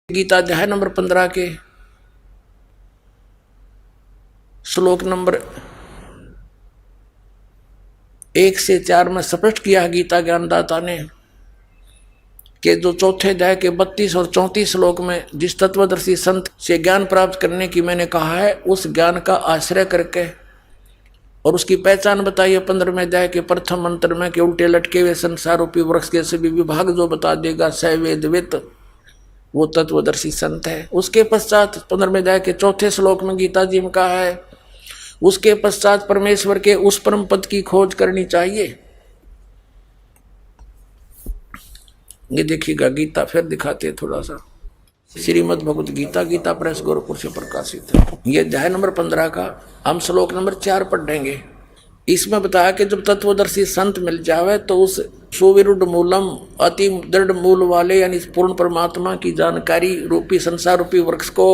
गीता अध्याय नंबर 15 के श्लोक नंबर 1 से 4 में स्पष्ट किया गीता ज्ञानदाता ने कि जो चौथे अध्याय के 32 और 34 श्लोक में जिस तत्वदर्शी संत से ज्ञान प्राप्त करने की मैंने कहा है, उस ज्ञान का आश्रय करके और उसकी पहचान बताई है 15वें अध्याय के प्रथम मंत्र में कि उल्टे लटके हुए संसार रूपी वृक्ष के सभी विभाग जो बता देगा सवेदवित, वो तत्वदर्शी संत है। उसके पश्चात 15वें अध्याय के चौथे श्लोक में गीता जी में कहा है, उसके पश्चात परमेश्वर के उस परम पद की खोज करनी चाहिए। ये देखिएगा गीता फिर दिखाते थोड़ा सा, श्रीमद् भगवत गीता, गीता प्रेस गोरखपुर से प्रकाशित है। ये अध्याय नंबर 15 का हम श्लोक नंबर 4 पढ़ेंगे। इसमें बताया कि जब तत्वदर्शी संत मिल जावे तो उस सुविरुद्ध मूलम, अति दृढ़ मूल वाले यानी पूर्ण परमात्मा की जानकारी रूपी संसार रूपी वृक्ष को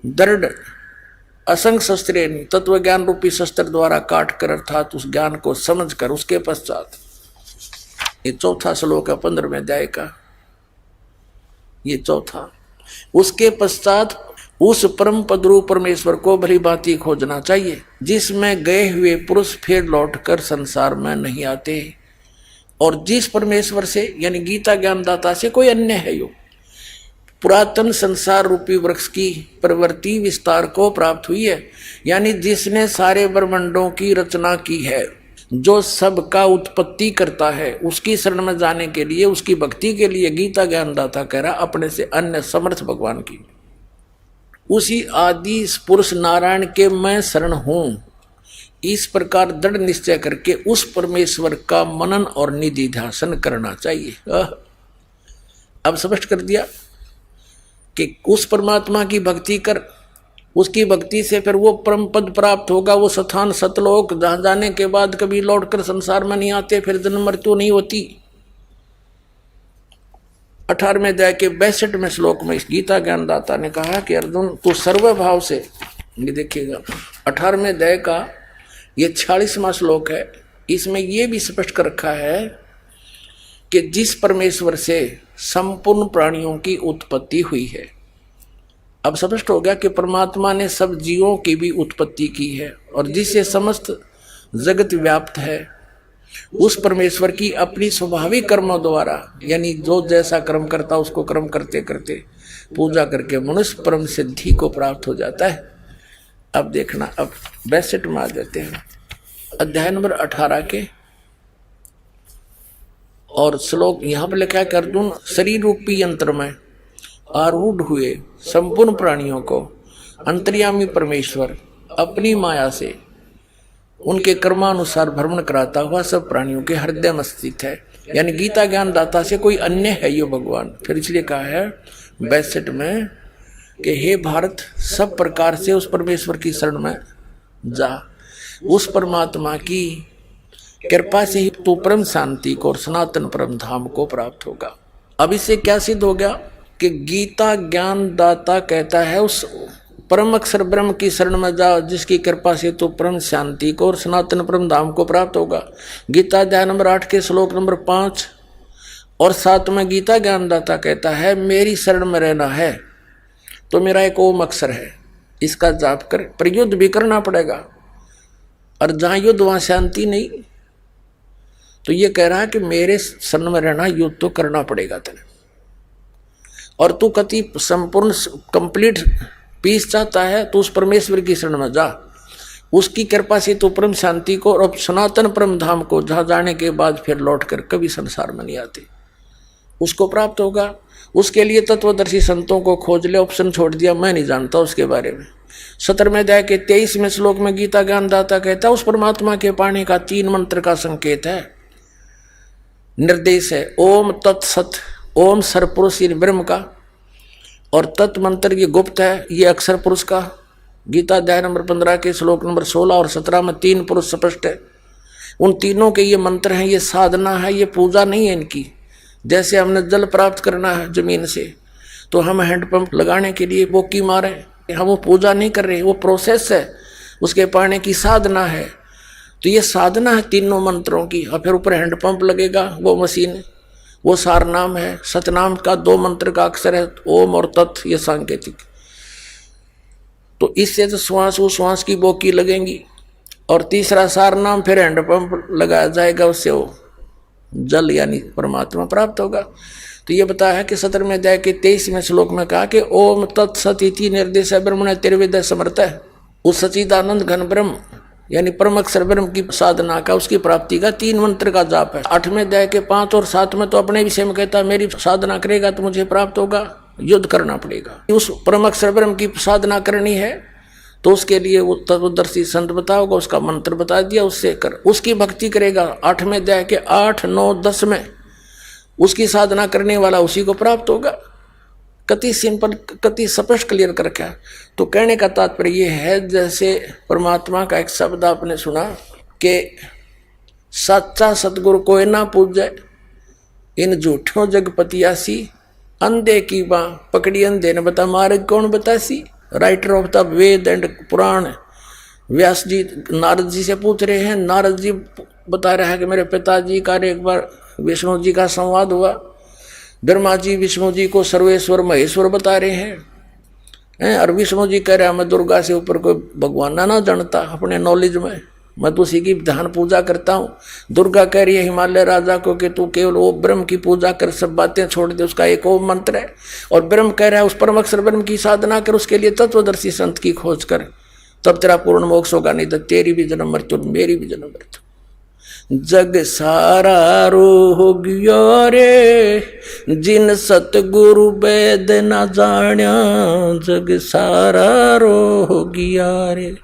दृढ़ असंग शस्त्र तत्व ज्ञान रूपी शस्त्र द्वारा काट कर, अर्थात उस ज्ञान को समझ कर, उसके पश्चात ये चौथा श्लोक है 15वें अध्याय का, ये चौथा। उसके पश्चात उस परम पद रूप परमेश्वर को भली भांति खोजना चाहिए, जिसमें गए हुए पुरुष फिर लौटकर संसार में नहीं आते, और जिस परमेश्वर से यानी गीता ज्ञानदाता से कोई अन्य है यो पुरातन संसार रूपी वृक्ष की प्रवृत्ति विस्तार को प्राप्त हुई है, यानी जिसने सारे ब्रह्मांडों की रचना की है, जो सबका उत्पत्ति करता है, उसकी शरण में जाने के लिए, उसकी भक्ति के लिए गीता ज्ञानदाता कह रहा अपने से अन्य समर्थ भगवान की, उसी आदि पुरुष नारायण के मैं शरण हूं, इस प्रकार दृढ़ निश्चय करके उस परमेश्वर का मनन और निधि ध्यान करना चाहिए। अब स्पष्ट कर दिया कि उस परमात्मा की भक्ति कर, उसकी भक्ति से फिर वो परम पद प्राप्त होगा, वो स्थान सतलोक, जहां जाने के बाद कभी लौटकर संसार में नहीं आते, फिर जन्म मृत्यु नहीं होती। 18वें अध्याय के 62वें श्लोक में इस गीता ज्ञानदाता ने कहा कि अर्जुन तू सर्वभाव से, ये देखिएगा 18वें अध्याय का ये 46वां श्लोक है, इसमें ये भी स्पष्ट कर रखा है कि जिस परमेश्वर से संपूर्ण प्राणियों की उत्पत्ति हुई है। अब स्पष्ट हो गया कि परमात्मा ने सब जीवों की भी उत्पत्ति की है, और जिससे समस्त जगत व्याप्त है, उस परमेश्वर की अपनी स्वाभाविक कर्मों द्वारा, यानी जो जैसा कर्म करता उसको कर्म करते करते पूजा करके मनुष्य परम सिद्धि को प्राप्त हो जाता है। अब देखना, अब 62 में आ जाते हैं अध्याय नंबर 18 के, और श्लोक यहाँ पर लिखा है कि अर्जुन शरीर रूपी यंत्र में आरूढ़ हुए संपूर्ण प्राणियों को अंतर्यामी परमेश्वर अपनी माया से उनके कर्मानुसार भ्रमण कराता हुआ सब प्राणियों के हृदय में स्थित है, यानी गीता ज्ञानदाता से कोई अन्य है यो भगवान। फिर इसलिए कहा है 62 में कि हे भारत, सब प्रकार से उस परमेश्वर की शरण में जा, उस परमात्मा की कृपा से ही तो परम शांति को और सनातन परम धाम को प्राप्त होगा। अब इससे क्या सिद्ध हो गया कि गीता ज्ञानदाता कहता है उस परम अक्षर ब्रह्म की शरण में जाओ, जिसकी कृपा से तो परम शांति को और सनातन परम धाम को प्राप्त होगा। गीता अध्याय नंबर 8 के श्लोक नंबर 5 और 7 में गीता ज्ञानदाता कहता है मेरी शरण में रहना है तो मेरा एक ओम अक्षर है, इसका जाप कर, पर युद्ध भी करना पड़ेगा, और जहां युद्ध वहां शांति नहीं। तो ये कह रहा है कि मेरे शरण में रहना, युद्ध तो करना पड़ेगा तेरे, और तू कति संपूर्ण कंप्लीट पीस चाहता है तो उस परमेश्वर की शरण में जा, उसकी कृपा से तो परम शांति को और सनातन परम धाम को, जहाँ जाने के बाद फिर लौट कर कभी संसार में नहीं आते, उसको प्राप्त होगा। उसके लिए तत्वदर्शी संतों को खोज ले, ऑप्शन छोड़ दिया, मैं नहीं जानता उसके बारे में। 17वें अध्याय के 23वें श्लोक में गीता ज्ञानदाता कहता है उस परमात्मा के पाने का 3 मंत्र का संकेत है, निर्देश है ओम तत्सत, ओम सरपुरुष ब्रह्म का, और तत् मंत्र ये गुप्त है, ये अक्षर पुरुष का। गीता अध्याय नंबर 15 के श्लोक नंबर 16 और 17 में 3 पुरुष स्पष्ट है। उन तीनों के ये मंत्र हैं, ये साधना है, ये पूजा नहीं है इनकी। जैसे हमने जल प्राप्त करना है जमीन से, तो हम हैंडपंप लगाने के लिए बोकी मारे, हम वो पूजा नहीं कर रहे, वो प्रोसेस है, उसके पाने की साधना है। तो ये साधना है तीनों मंत्रों की, और फिर ऊपर हैंडपंप लगेगा, वो मशीन वो सार नाम है। सतनाम का 2 मंत्र का अक्षर है, ओम और तत्, ये सांकेतिक। तो इससे तो श्वास वो श्वास की बोकी लगेंगी। और तीसरा सार नाम फिर हैंडपंप लगाया जाएगा, उससे वो जल यानी परमात्मा प्राप्त होगा। तो ये बताया है कि 17वें अध्याय के 23वें श्लोक में कहा कि ओम तत्सत इति निर्देश ब्रह्मण तिर्विद समर्थ है। उस सच्चिदानंद घन ब्रह्म यानी परम अक्षर ब्रह्म की साधना का, उसकी प्राप्ति का 3 मंत्र का जाप है। 8वें अध्याय के 5 और 7 में तो अपने विषय में कहता है मेरी साधना करेगा तो मुझे प्राप्त होगा, युद्ध करना पड़ेगा। उस परम अक्षर ब्रह्म की साधना करनी है तो उसके लिए वो तत्वदर्शी संत बताओगा, उसका मंत्र बता दिया, उससे कर, उसकी भक्ति करेगा। 8वें अध्याय के 8, 9, 10 में उसकी साधना करने वाला उसी को प्राप्त होगा। कति सिंपल, कति स्पष्ट क्लियर कर रखा है। तो कहने का तात्पर्य ये है, जैसे परमात्मा का एक शब्द आपने सुना कि सच्चा सतगुरु कोई ना पूजे, इन झूठों जगपतियासी, अंधे की बाँ पकड़ी अंधे ने बता मार्ग कौन बतासी। Writer of the Veda and Purana Vyas ji Narad ji से पूछ रहे हैं। नारद जी बता रहे हैं कि मेरे पिताजी का एक बार विष्णु जी का संवाद हुआ। ब्रह्मा जी विष्णु जी को सर्वेश्वर महेश्वर बता रहे हैं, और विष्णु जी कह रहे हैं मैं दुर्गा से ऊपर कोई भगवान ना जानता अपने नॉलेज में, मैं तो उसी की ध्यान पूजा करता हूँ। दुर्गा कह रही है हिमालय राजा को कि तू केवल वो ब्रह्म की पूजा कर, सब बातें छोड़ दे, उसका एक ओम मंत्र है। और ब्रह्म कह रहा है उस परम अक्षर ब्रह्म की साधना कर, उसके लिए तत्वदर्शी संत की खोज कर, तब तेरा पूर्ण मोक्ष होगा, नहीं तो तेरी भी जन्म मृत्यु मेरी भी जन्म मृत्यु। जग सारा रो गया रे जिन सतगुरु वेद न जाण्या, जग सारा रो गया रे।